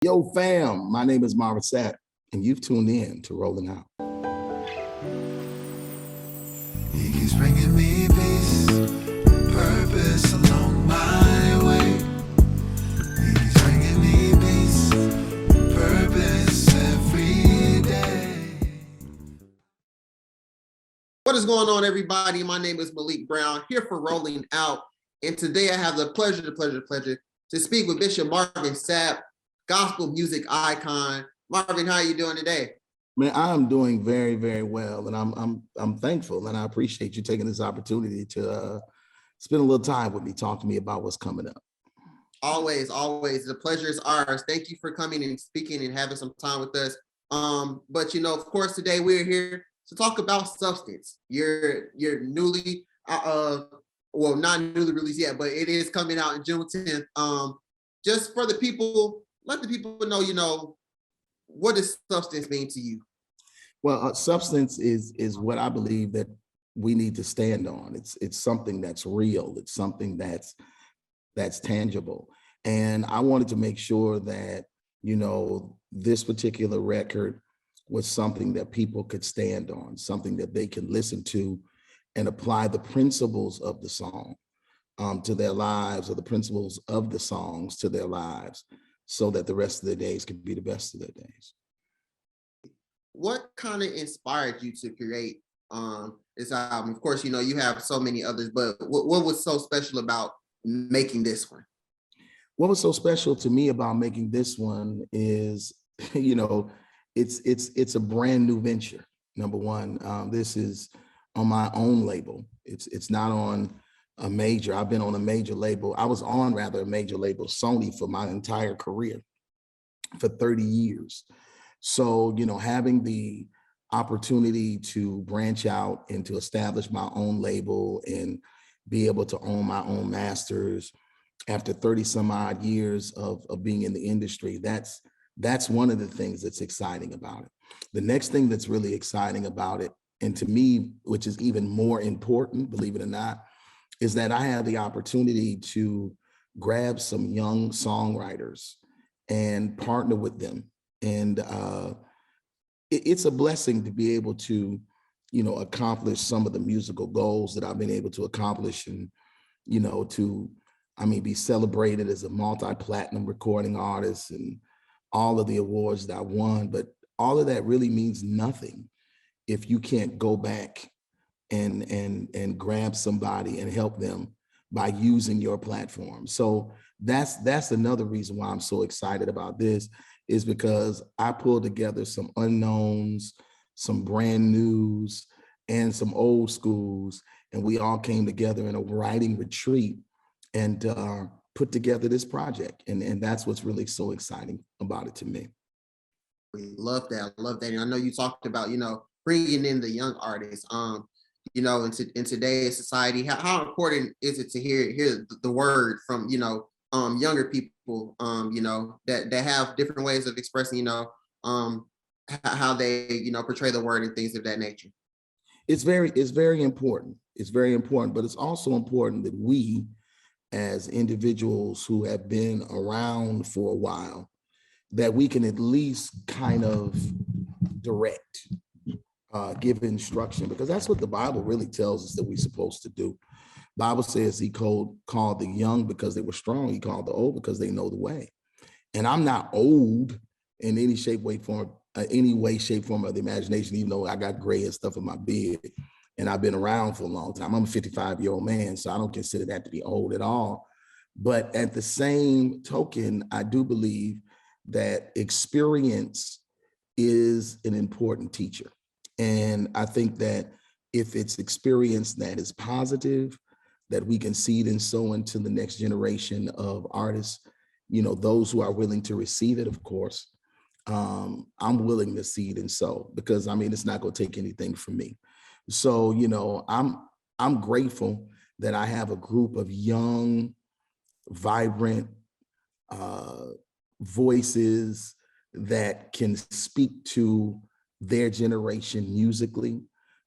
Yo, fam, my name is Marvin Sapp, and you've tuned in to Rolling Out. He keeps bringing me peace, purpose along my way. He keeps bringing me peace, purpose every day. What is going on, everybody? My name is Malik Brown, here for Rolling Out. And today I have the pleasure to speak with Bishop Marvin Sapp, gospel music icon. Marvin, how are you doing today? Man, I'm doing very, very well, and I'm thankful, and I appreciate you taking this opportunity to spend a little time with me, talk to me about what's coming up. Always. The pleasure is ours. Thank you for coming and speaking and having some time with us. But of course, today we're here to talk about substance. You're newly well, not newly released yet, but it is coming out in June 10th. Just for the people, let the people know, what does substance mean to you? Well, substance is what I believe that we need to stand on. It's something that's real. It's something that's tangible. And I wanted to make sure that, this particular record was something that people could stand on, something that they can listen to and apply the principles of the song to their lives, or the principles of the songs to their lives, so that the rest of their days could be the best of their days. What kind of inspired you to create this album? Of course, you have so many others, but what was so special about making this one? What was so special to me about making this one is, it's a brand new venture. Number one, this is on my own label. It's not on a major. I've been on a major label. I was on a major label, Sony, for my entire career, for 30 years. So, having the opportunity to branch out and to establish my own label and be able to own my own masters after 30 some odd years of being in the industry, that's one of the things that's exciting about it. The next thing that's really exciting about it, and to me, which is even more important, believe it or not, is that I have the opportunity to grab some young songwriters and partner with them. And it's a blessing to be able to, accomplish some of the musical goals that I've been able to accomplish, and, be celebrated as a multi-platinum recording artist and all of the awards that I won. But all of that really means nothing if you can't go back and grab somebody and help them by using your platform. So that's another reason why I'm so excited about this, is because I pulled together some unknowns, some brand news, and some old schools, and we all came together in a writing retreat and put together this project. And that's what's really so exciting about it to me. We love that. I love that. And I know you talked about, bringing in the young artists, in today's society. How important is it to hear the word from, younger people, that have different ways of expressing, how they, portray the word and things of that nature? It's very important. It's very important, but it's also important that we, as individuals who have been around for a while, that we can at least kind of direct, give instruction, because that's what the Bible really tells us that we're supposed to do. Bible says he called the young because they were strong. He called the old because they know the way. And I'm not old in any shape, form of the imagination, even though I got gray and stuff in my beard. And I've been around for a long time. I'm a 55-year-old man, so I don't consider that to be old at all. But at the same token, I do believe that experience is an important teacher. And I think that if it's experience that is positive, that we can seed and sow into the next generation of artists, those who are willing to receive it, of course, I'm willing to seed and sow, because it's not going to take anything from me. So, I'm grateful that I have a group of young, vibrant voices that can speak to their generation musically,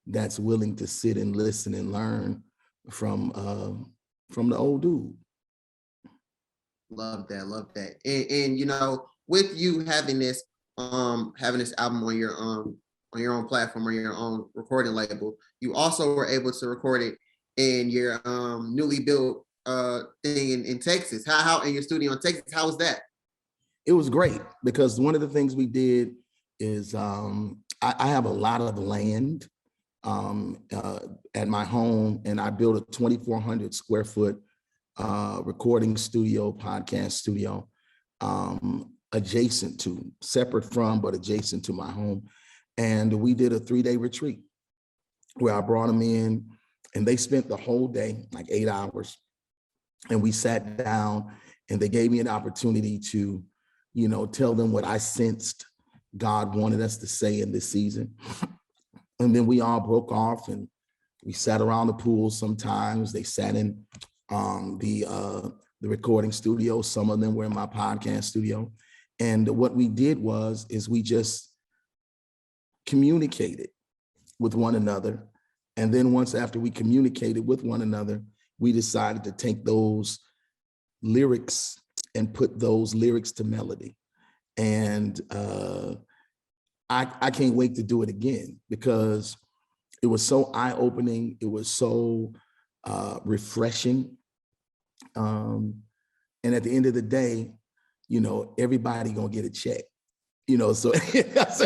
that's willing to sit and listen and learn from the old dude. Love that. And with you having this album on your own platform or your own recording label, you also were able to record it in your newly built thing in Texas. How in your studio in Texas? How was that? It was great because one of the things we did is I have a lot of land at my home, and I built a 2,400 square foot recording studio, podcast studio, adjacent to, separate from, but adjacent to my home. And we did a 3-day retreat where I brought them in and they spent the whole day, like 8 hours. And we sat down and they gave me an opportunity to, tell them what I sensed God wanted us to say in this season. And then we all broke off and we sat around the pool sometimes. They sat in the recording studio. Some of them were in my podcast studio. And what we did is we just communicated with one another. And then once after we communicated with one another, we decided to take those lyrics and put those lyrics to melody. And I can't wait to do it again because it was so eye-opening. It was so refreshing. And at the end of the day, everybody gonna get a check. So that's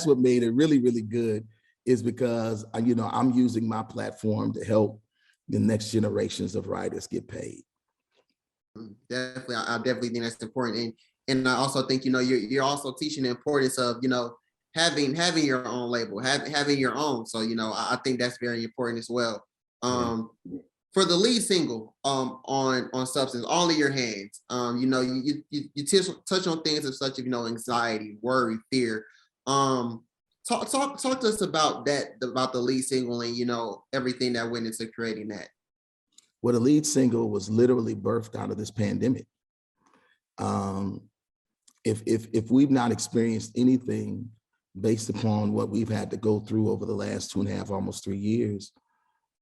what made it really, really good, is because I'm using my platform to help the next generations of writers get paid. Definitely, I definitely think that's important, and I also think you're also teaching the importance of having your own label, having your own. So I think that's very important as well. For the lead single on Substance, All in Your Hands, you touch on things of such anxiety, worry, fear. Talk to us about that, about the lead single and everything that went into creating that. Well, the lead single was literally birthed out of this pandemic. If we've not experienced anything based upon what we've had to go through over the last 2.5, almost 3 years,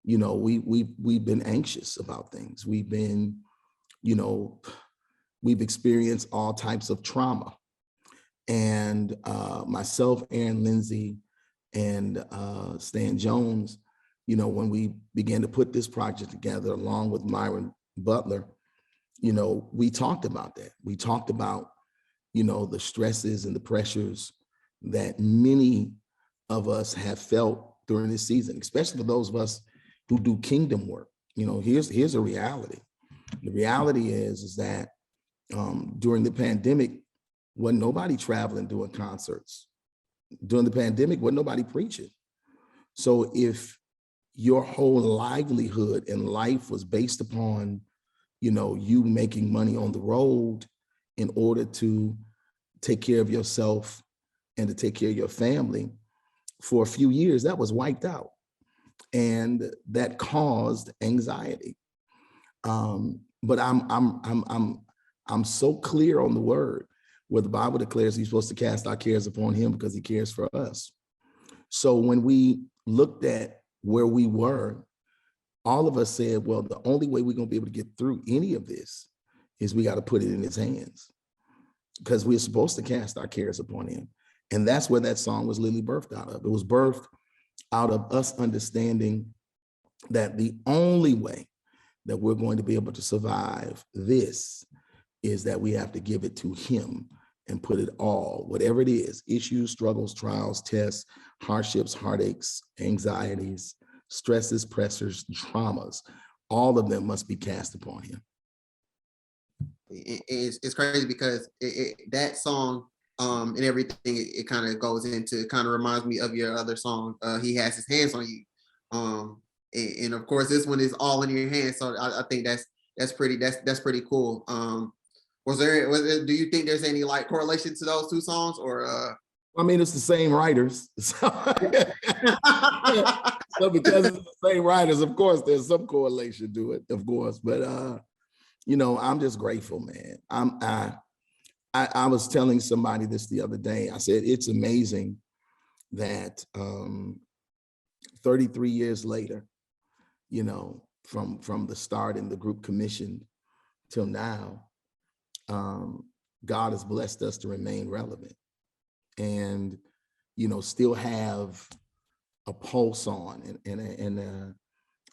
we've been anxious about things. We've been, we've experienced all types of trauma. And myself, Aaron Lindsay, and Stan Jones, when we began to put this project together along with Myron Butler, we talked about that. We talked about, the stresses and the pressures that many of us have felt during this season, especially for those of us who do kingdom work. Here's a reality. The reality is that during the pandemic, wasn't nobody traveling doing concerts. During the pandemic, wasn't nobody preaching. So if your whole livelihood and life was based upon, you making money on the road in order to take care of yourself and to take care of your family, for a few years, that was wiped out. And that caused anxiety. But I'm so clear on the word where the Bible declares he's supposed to cast our cares upon him because he cares for us. So when we looked at where we were, all of us said, well, the only way we're going to be able to get through any of this is we got to put it in his hands, because we're supposed to cast our cares upon him. And that's where that song was literally birthed out of. It was birthed out of us understanding that the only way that we're going to be able to survive this is that we have to give it to him and put it all, whatever it is, issues, struggles, trials, tests, hardships, heartaches, anxieties, stresses, pressures, traumas, all of them must be cast upon him. It's crazy because that song and everything, it kind of goes into, it kind of reminds me of your other song, He Has His Hands on You. And of course, this one is All in Your Hands. So I think that's pretty cool. Do you think there's any like correlation to those two songs, or? I mean, it's the same writers. So because it's the same writers, of course, there's some correlation to it, of course. But I'm just grateful, man. I was telling somebody this the other day. I said, it's amazing that 33 years later, from the start and the group commissioned till now, God has blessed us to remain relevant and, you know, still have a pulse on and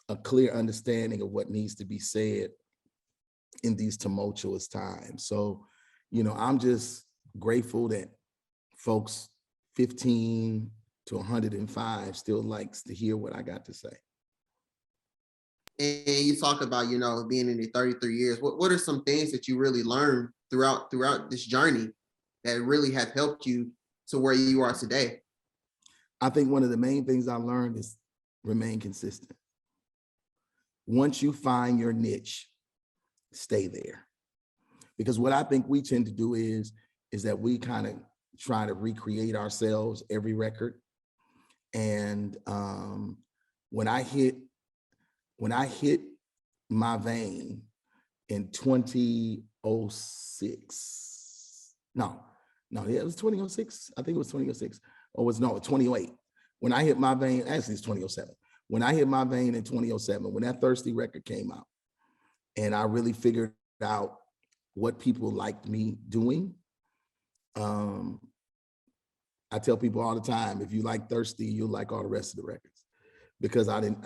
a clear understanding of what needs to be said in these tumultuous times. So, you know, I'm just grateful that folks 15 to 105 still likes to hear what I got to say. And you talk about, you know, being in the 33 years. What are some things that you really learned throughout this journey that really have helped you to where you are today? I think one of the main things I learned is remain consistent. Once you find your niche, stay there. Because what I think we tend to do is that we kind of try to recreate ourselves every record. And when I hit my vein in 2006, it was 2006. I think it was 2006. Or was 2008. When I hit my vein, actually it's 2007. When I hit my vein in 2007, when that Thirsty record came out, and I really figured out what people liked me doing. I tell people all the time, if you like Thirsty, you'll like all the rest of the records, because I'm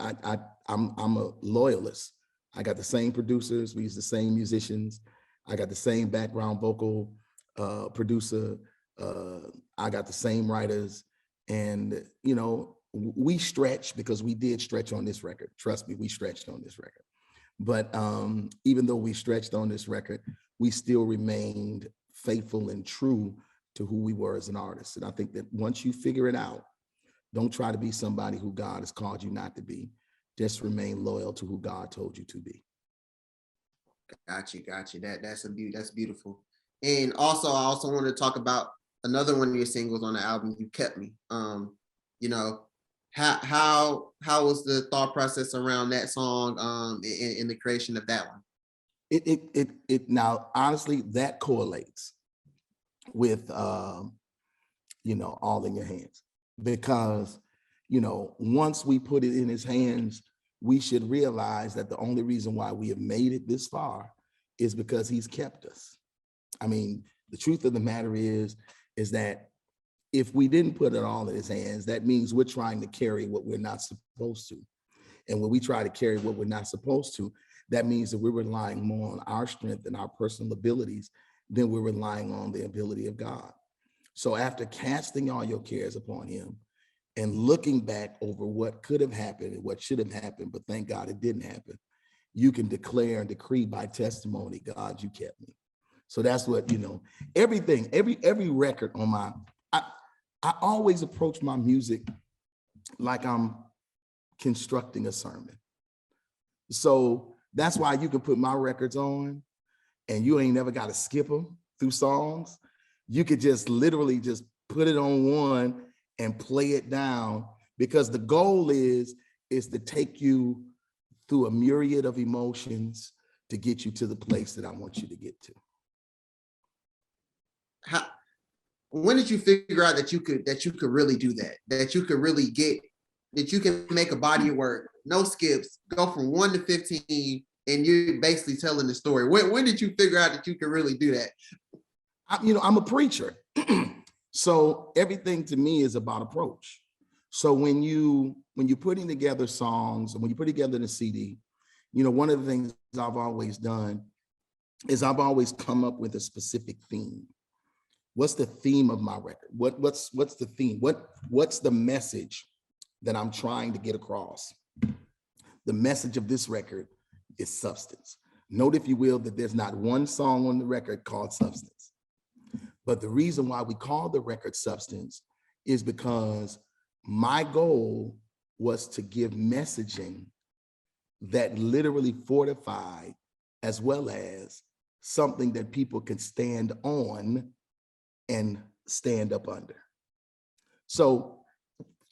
a loyalist. I got the same producers, we use the same musicians. I got the same background vocal producer. I got the same writers, and you know, we stretch because we did stretch on this record. Trust me, we stretched on this record. But even though we stretched on this record, we still remained faithful and true to who we were as an artist. And I think that once you figure it out, don't try to be somebody who God has called you not to be. Just remain loyal to who God told you to be. Got you. That's beautiful. And also, I also want to talk about another one of your singles on the album, "You Kept Me." You know, how was the thought process around that song in the creation of that one? It now honestly that correlates with you know, All in Your Hands, because you know, once we put it in his hands, we should realize that the only reason why we have made it this far is because he's kept us. I mean, the truth of the matter is that if we didn't put it all in his hands, that means we're trying to carry what we're not supposed to. And when we try to carry what we're not supposed to, that means that we're relying more on our strength and our personal abilities than we're relying on the ability of God. So after casting all your cares upon him and looking back over what could have happened and what should have happened, but thank God it didn't happen, you can declare and decree by testimony, God, you kept me. So that's what, you know, everything, every record on my, I always approach my music like I'm constructing a sermon. So that's why you can put my records on and you ain't never got to skip them through songs. You could just literally just put it on one and play it down, because the goal is to take you through a myriad of emotions to get you to the place that I want you to get to. When did you figure out that you could really do that? That you could really that you can make a body of work, no skips, go from 1 to 15, and you're basically telling the story. When did you figure out that you could really do that? I'm a preacher. So everything to me is about approach. So when you're putting together songs and when you put together the CD, you know, one of the things I've always done is I've always come up with a specific theme. What's the theme of my record? What's the theme? What's the message that I'm trying to get across? The message of this record is substance. Note, if you will, that there's not one song on the record called Substance. But the reason why we call the record Substance is because my goal was to give messaging that literally fortified, as well as something that people can stand on and stand up under. So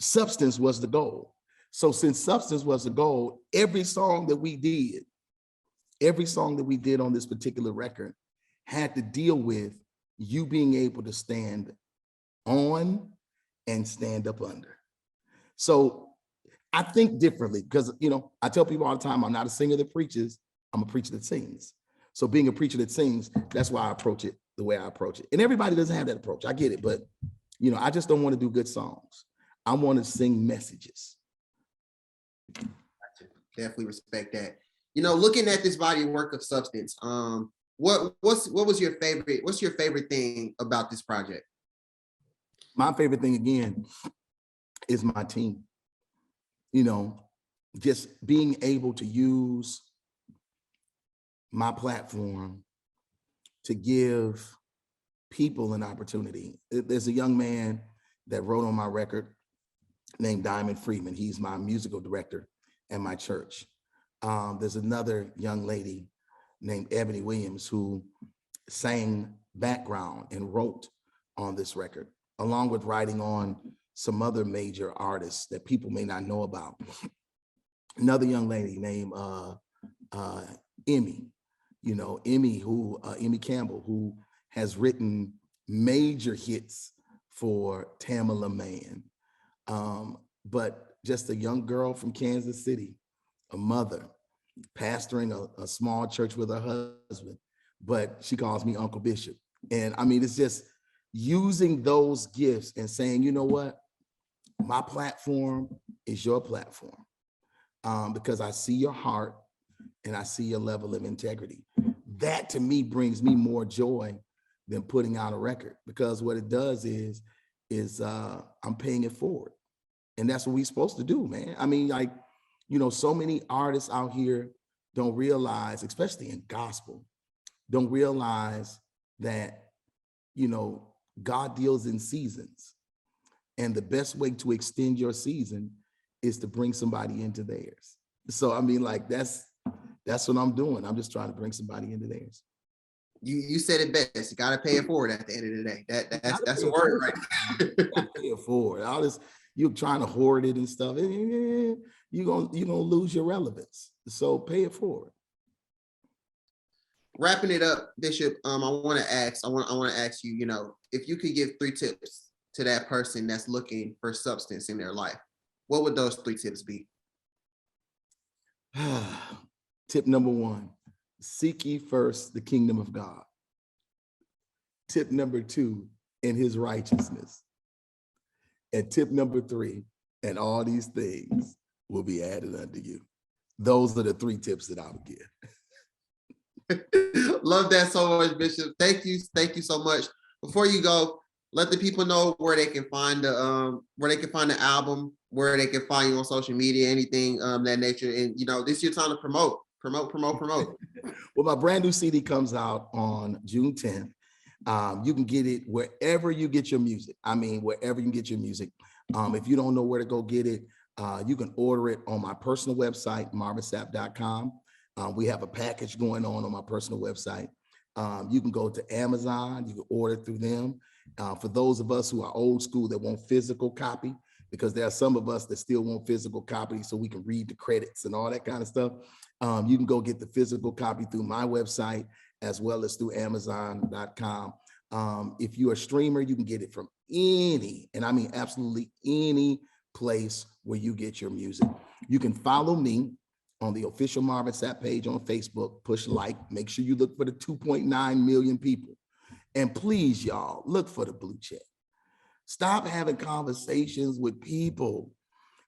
substance was the goal. So since substance was the goal, every song that we did on this particular record had to deal with you being able to stand on and stand up under. So I think differently, because, you know, I tell people all the time, I'm not a singer that preaches, I'm a preacher that sings. So being a preacher that sings, that's why I approach it the way I approach it. And everybody doesn't have that approach. I get it, but you know, I just don't want to do good songs. I want to sing messages. Definitely respect that. You know, looking at this body of work of Substance, what's your favorite thing about this project? My favorite thing again is my team. You know, just being able to use my platform to give people an opportunity. There's a young man that wrote on my record named Diamond Freeman. He's my musical director at my church. There's another young lady named Ebony Williams who sang background and wrote on this record, along with writing on some other major artists that people may not know about. Another young lady named Emmy, you know, Emmy Campbell, who has written major hits for Tamala Mann. But just a young girl from Kansas City, a mother, pastoring a small church with her husband, but she calls me Uncle Bishop. And I mean, it's just using those gifts and saying, you know what, my platform is your platform, because I see your heart and I see your level of integrity. That to me brings me more joy than putting out a record, because what it does is I'm paying it forward. And that's what we're supposed to do, man. I mean, like, you know, so many artists out here don't realize, especially in gospel, don't realize that, you know, God deals in seasons. And the best way to extend your season is to bring somebody into theirs. So, I mean, like, that's what I'm doing. I'm just trying to bring somebody into theirs. You said it best. You got to pay it forward at the end of the day. That's a word, right? Pay it forward. All this, you're trying to hoard it and stuff. You're gonna lose your relevance. So pay it forward. Wrapping it up, Bishop. I want to ask you. You know, if you could give 3 tips to that person that's looking for substance in their life, what would those 3 tips be? Tip number 1, seek ye first the kingdom of God. Tip number 2, in his righteousness. And tip number 3, and all these things will be added unto you. Those are the 3 tips that I would give. Love that so much, Bishop. Thank you so much. Before you go, let the people know where they can find the album, where they can find you on social media, anything that nature. And you know, this is your time to promote. Well, my brand new CD comes out on June 10th. You can get it wherever you get your music. I mean, wherever you can get your music. If you don't know where to go get it, you can order it on my personal website, marvinsapp.com. We have a package going on my personal website. You can go to Amazon, you can order through them. For those of us who are old school that want physical copy, because there are some of us that still want physical copy so we can read the credits and all that kind of stuff. You can go get the physical copy through my website as well as through Amazon.com. If you're a streamer, you can get it from any, and I mean absolutely any place where you get your music. You can follow me on the official Marvin Sapp page on Facebook, push like, make sure you look for the 2.9 million people. And please, y'all, look for the blue check. Stop having conversations with people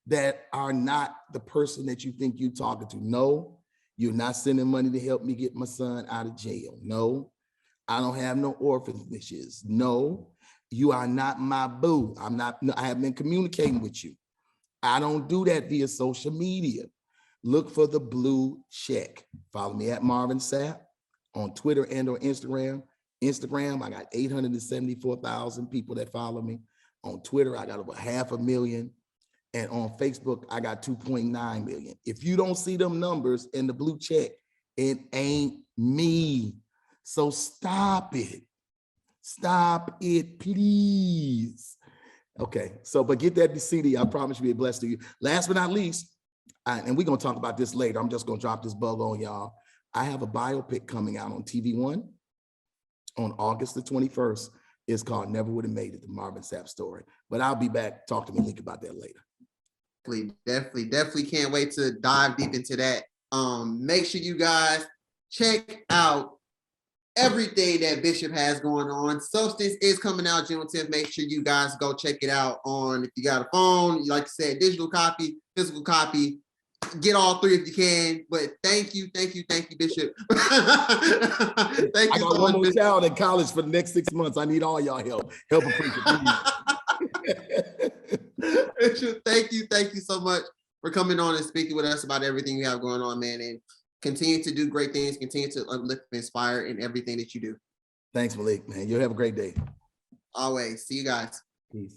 that are not the person that you think you're talking to. No, you're not sending money to help me get my son out of jail. No, I don't have no orphanages. No, you are not my boo. I have been communicating with you. I don't do that via social media. Look for the blue check. Follow me at Marvin Sapp on Twitter and or Instagram. I got 874,000 people that follow me. On Twitter, I got over 500,000. And on Facebook, I got 2.9 million. If you don't see them numbers in the blue check, it ain't me. So stop it. Stop it, please. Okay, but get that CD. I promise you, be blessed to you. Last but not least, and we're going to talk about this later. I'm just going to drop this bug on y'all. I have a biopic coming out on TV1 on August the 21st. It's called Never Would Have Made It, the Marvin Sapp story. But I'll be back. Talk to me, Link, about that later. Definitely can't wait to dive deep into that. Make sure you guys check out everything that Bishop has going on. Substance is coming out June 10th. Make sure you guys go check it out on, if you got a phone, like I said, digital copy, physical copy. Get all three if you can. But thank you, Bishop. Thank I you got so one much, more Bishop. child in college for the next 6 months. I need all y'all help. Help a preacher, please. Bishop, thank you so much for coming on and speaking with us about everything you have going on, man. And continue to do great things, continue to uplift and inspire in everything that you do. Thanks, Malik, man. You have a great day. Always. See you guys. Peace.